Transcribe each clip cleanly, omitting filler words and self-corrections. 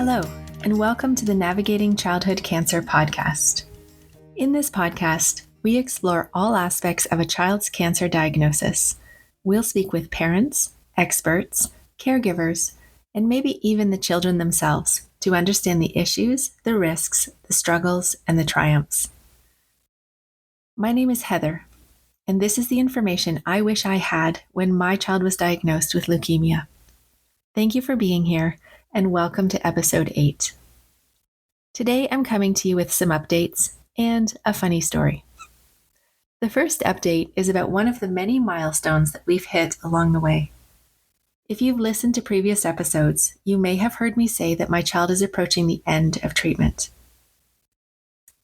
Hello, and welcome to the Navigating Childhood Cancer podcast. In this podcast, we explore all aspects of a child's cancer diagnosis. We'll speak with parents, experts, caregivers, and maybe even the children themselves to understand the issues, the risks, the struggles, and the triumphs. My name is Heather, and this is the information I wish I had when my child was diagnosed with leukemia. Thank you for being here, and welcome to episode 8. Today I'm coming to you with some updates and a funny story. The first update is about one of the many milestones that we've hit along the way. If you've listened to previous episodes, you may have heard me say that my child is approaching the end of treatment.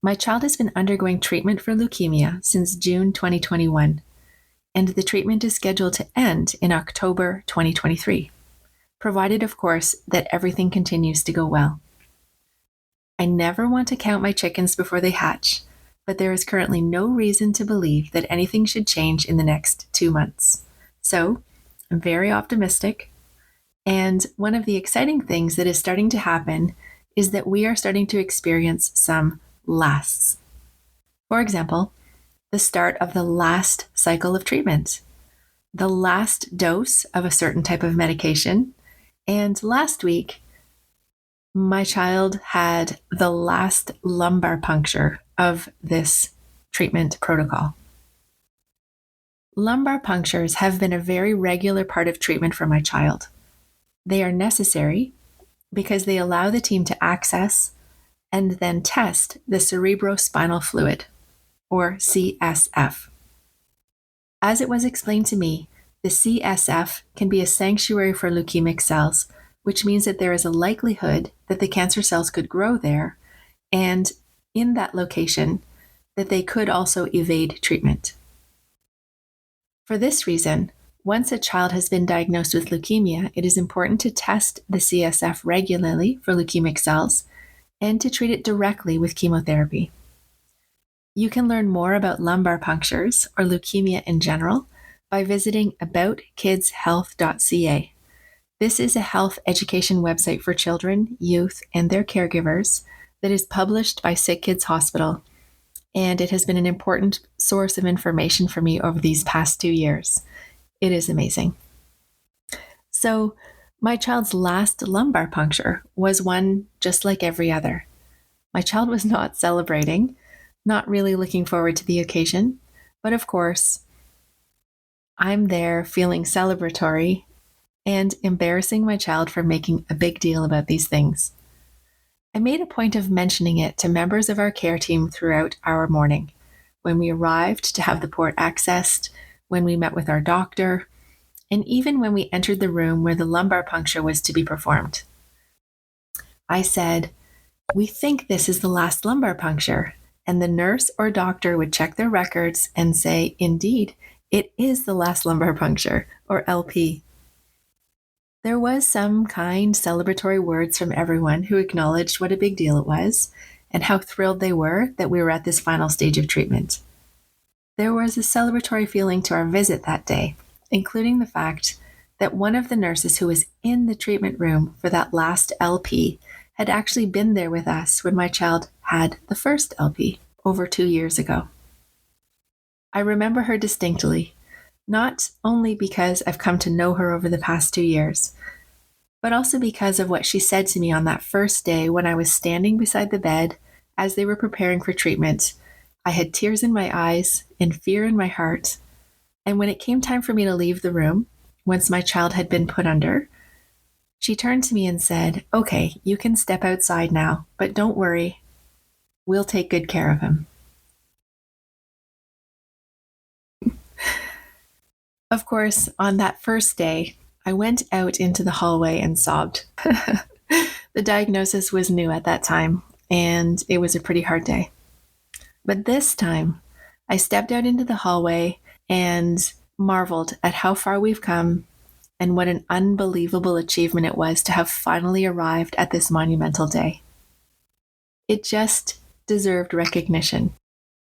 My child has been undergoing treatment for leukemia since June 2021, and the treatment is scheduled to end in October 2023, provided, of course, that everything continues to go well. I never want to count my chickens before they hatch, but there is currently no reason to believe that anything should change in the next 2 months. So, I'm very optimistic, and one of the exciting things that is starting to happen is that we are starting to experience some lasts. For example, the start of the last cycle of treatment, the last dose of a certain type of medication, and last week, my child had the last lumbar puncture of this treatment protocol. Lumbar punctures have been a very regular part of treatment for my child. They are necessary because they allow the team to access and then test the cerebrospinal fluid, or CSF. As it was explained to me, the CSF can be a sanctuary for leukemic cells, which means that there is a likelihood that the cancer cells could grow there, and in that location, that they could also evade treatment. For this reason, once a child has been diagnosed with leukemia, it is important to test the CSF regularly for leukemic cells and to treat it directly with chemotherapy. You can learn more about lumbar punctures or leukemia in general by visiting aboutkidshealth.ca. This is a health education website for children, youth, and their caregivers that is published by Sick Kids Hospital, and it has been an important source of information for me over these past 2 years. It is amazing. So, my child's last lumbar puncture was one just like every other. My child was not celebrating, not really looking forward to the occasion, but of course, I'm there feeling celebratory and embarrassing my child for making a big deal about these things. I made a point of mentioning it to members of our care team throughout our morning, when we arrived to have the port accessed, when we met with our doctor, and even when we entered the room where the lumbar puncture was to be performed. I said, "We think this is the last lumbar puncture," and the nurse or doctor would check their records and say, "Indeed, it is the last lumbar puncture," or LP. There was some kind celebratory words from everyone who acknowledged what a big deal it was and how thrilled they were that we were at this final stage of treatment. There was a celebratory feeling to our visit that day, including the fact that one of the nurses who was in the treatment room for that last LP had actually been there with us when my child had the first LP over 2 years ago. I remember her distinctly, not only because I've come to know her over the past 2 years, but also because of what she said to me on that first day when I was standing beside the bed as they were preparing for treatment. I had tears in my eyes and fear in my heart, and when it came time for me to leave the room, once my child had been put under, she turned to me and said, "Okay, you can step outside now, but don't worry, we'll take good care of him." Of course, on that first day, I went out into the hallway and sobbed. The diagnosis was new at that time, and it was a pretty hard day. But this time, I stepped out into the hallway and marveled at how far we've come and what an unbelievable achievement it was to have finally arrived at this monumental day. It just deserved recognition.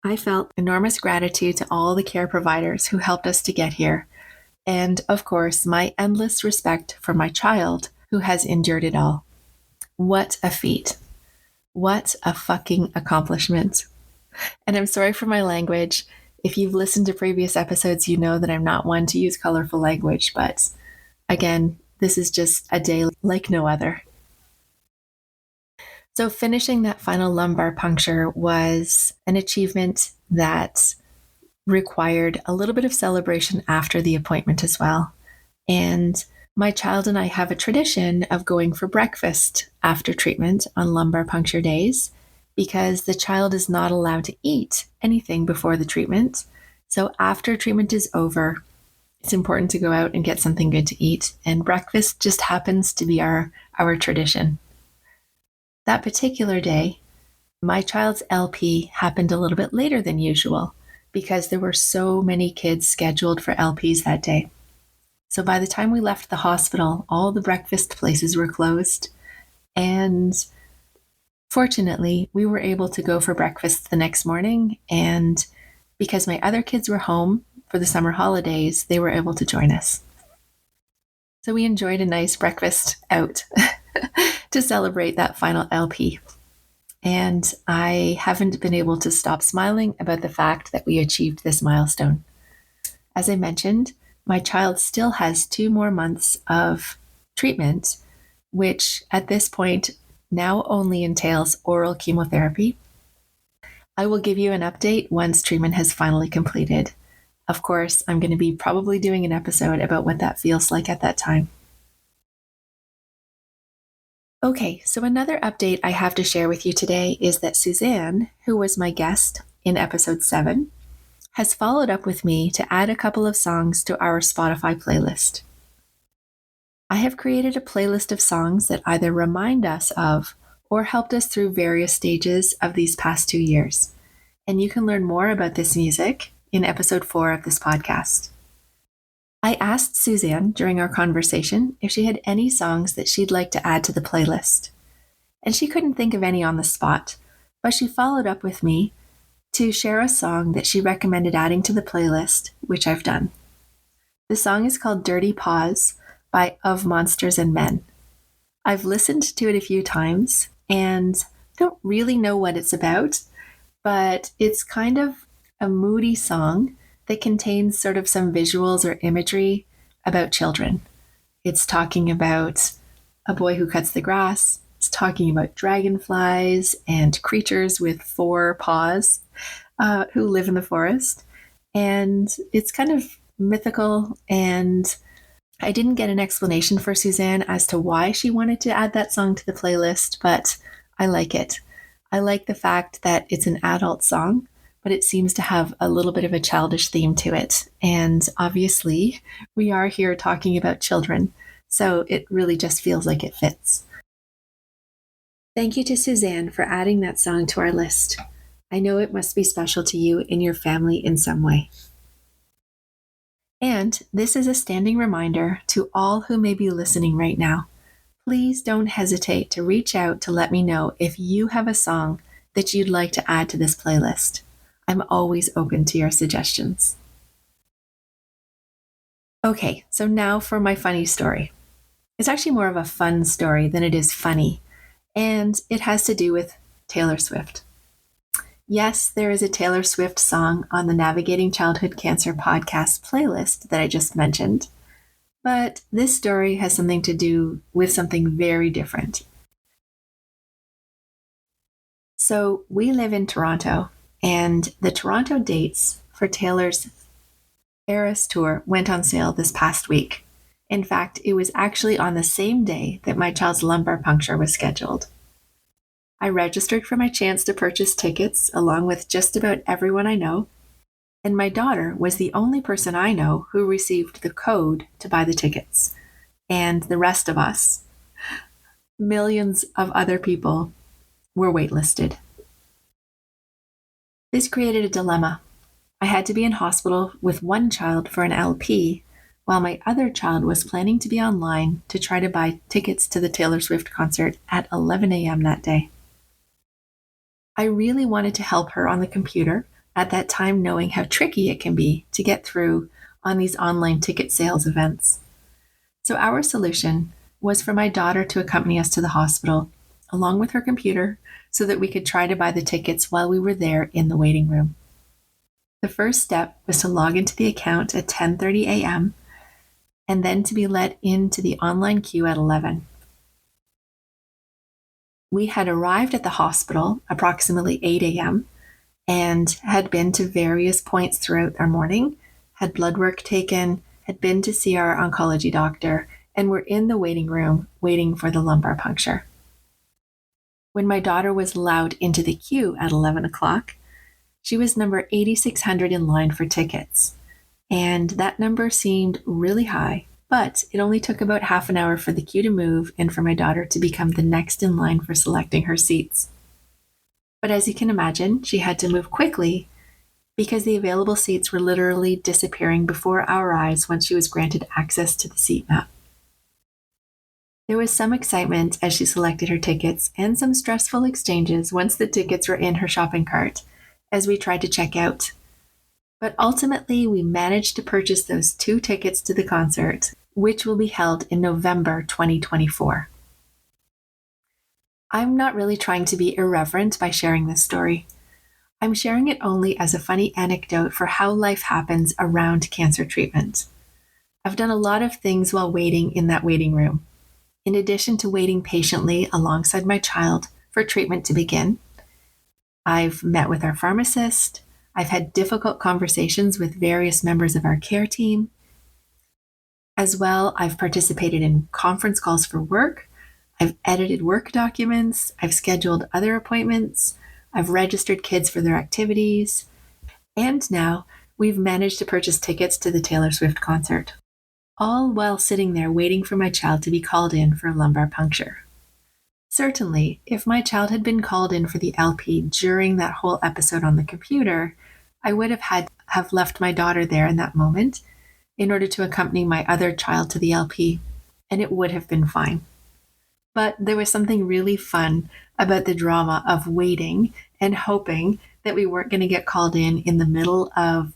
I felt enormous gratitude to all the care providers who helped us to get here, and of course, my endless respect for my child who has endured it all. What a feat. What a fucking accomplishment. And I'm sorry for my language. If you've listened to previous episodes, you know that I'm not one to use colorful language, but again, this is just a day like no other. So finishing that final lumbar puncture was an achievement that required a little bit of celebration after the appointment as well. And my child and I have a tradition of going for breakfast after treatment on lumbar puncture days because the child is not allowed to eat anything before the treatment. So after treatment is over, it's important to go out and get something good to eat. And breakfast just happens to be our tradition. That particular day, my child's LP happened a little bit later than usual because there were so many kids scheduled for LPs that day. So by the time we left the hospital, all the breakfast places were closed. And fortunately, we were able to go for breakfast the next morning. And because my other kids were home for the summer holidays, they were able to join us. So we enjoyed a nice breakfast out to celebrate that final LP. And I haven't been able to stop smiling about the fact that we achieved this milestone. As I mentioned, my child still has 2 more months of treatment, which at this point now only entails oral chemotherapy. I will give you an update once treatment has finally completed. Of course, I'm going to be probably doing an episode about what that feels like at that time. Okay, so another update I have to share with you today is that Susanne, who was my guest in episode 7, has followed up with me to add a couple of songs to our Spotify playlist. I have created a playlist of songs that either remind us of or helped us through various stages of these past 2 years. And you can learn more about this music in episode 4 of this podcast. I asked Susanne during our conversation if she had any songs that she'd like to add to the playlist. And she couldn't think of any on the spot, but she followed up with me to share a song that she recommended adding to the playlist, which I've done. The song is called Dirty Paws by Of Monsters and Men. I've listened to it a few times and don't really know what it's about, but it's kind of a moody song that contains sort of some visuals or imagery about children. It's talking about a boy who cuts the grass. It's talking about dragonflies and creatures with 4 paws who live in the forest. And it's kind of mythical, and I didn't get an explanation for Susanne as to why she wanted to add that song to the playlist, but I like it. I like the fact that it's an adult song, but it seems to have a little bit of a childish theme to it. And obviously, we are here talking about children, so it really just feels like it fits. Thank you to Susanne for adding that song to our list. I know it must be special to you and your family in some way. And this is a standing reminder to all who may be listening right now. Please don't hesitate to reach out to let me know if you have a song that you'd like to add to this playlist. I'm always open to your suggestions. Okay, so now for my funny story. It's actually more of a fun story than it is funny, and it has to do with Taylor Swift. Yes, there is a Taylor Swift song on the Navigating Childhood Cancer podcast playlist that I just mentioned, but this story has something to do with something very different. So we live in Toronto, and the Toronto dates for Taylor's Eras Tour went on sale this past week. In fact, it was actually on the same day that my child's lumbar puncture was scheduled. I registered for my chance to purchase tickets along with just about everyone I know, and my daughter was the only person I know who received the code to buy the tickets. And the rest of us, millions of other people, were waitlisted. This created a dilemma. I had to be in hospital with one child for an LP, while my other child was planning to be online to try to buy tickets to the Taylor Swift concert at 11 a.m. that day. I really wanted to help her on the computer at that time, knowing how tricky it can be to get through on these online ticket sales events. So our solution was for my daughter to accompany us to the hospital along with her computer, so that we could try to buy the tickets while we were there in the waiting room. The first step was to log into the account at 10:30 a.m. and then to be let into the online queue at 11. We had arrived at the hospital approximately 8 a.m. and had been to various points throughout our morning, had blood work taken, had been to see our oncology doctor, and were in the waiting room waiting for the lumbar puncture. When my daughter was allowed into the queue at 11 o'clock, she was number 8,600 in line for tickets. And that number seemed really high, but it only took about half an hour for the queue to move and for my daughter to become the next in line for selecting her seats. But as you can imagine, she had to move quickly because the available seats were literally disappearing before our eyes once she was granted access to the seat map. There was some excitement as she selected her tickets and some stressful exchanges once the tickets were in her shopping cart as we tried to check out. But ultimately, we managed to purchase those 2 tickets to the concert, which will be held in November 2024. I'm not really trying to be irreverent by sharing this story. I'm sharing it only as a funny anecdote for how life happens around cancer treatment. I've done a lot of things while waiting in that waiting room. In addition to waiting patiently alongside my child for treatment to begin, I've met with our pharmacist. I've had difficult conversations with various members of our care team. As well, I've participated in conference calls for work. I've edited work documents. I've scheduled other appointments. I've registered kids for their activities. And now we've managed to purchase tickets to the Taylor Swift concert, all while sitting there waiting for my child to be called in for a lumbar puncture. Certainly, if my child had been called in for the LP during that whole episode on the computer, I would have left my daughter there in that moment in order to accompany my other child to the LP, and it would have been fine. But there was something really fun about the drama of waiting and hoping that we weren't going to get called in the middle of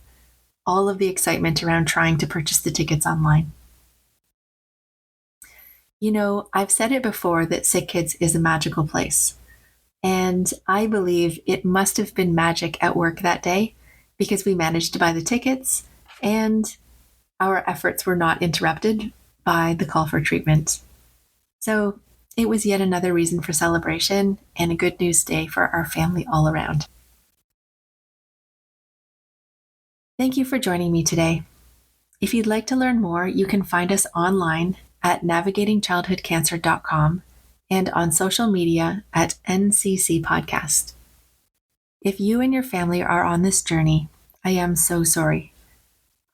all of the excitement around trying to purchase the tickets online. You know, I've said it before that Sick Kids is a magical place. And I believe it must have been magic at work that day because we managed to buy the tickets and our efforts were not interrupted by the call for treatment. So it was yet another reason for celebration and a good news day for our family all around. Thank you for joining me today. If you'd like to learn more, you can find us online at navigatingchildhoodcancer.com and on social media at NCC Podcast. If you and your family are on this journey, I am so sorry.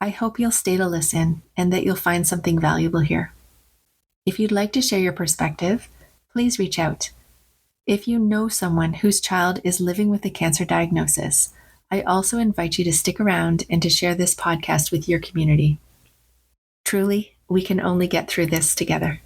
I hope you'll stay to listen and that you'll find something valuable here. If you'd like to share your perspective, please reach out. If you know someone whose child is living with a cancer diagnosis, I also invite you to stick around and to share this podcast with your community. Truly, we can only get through this together.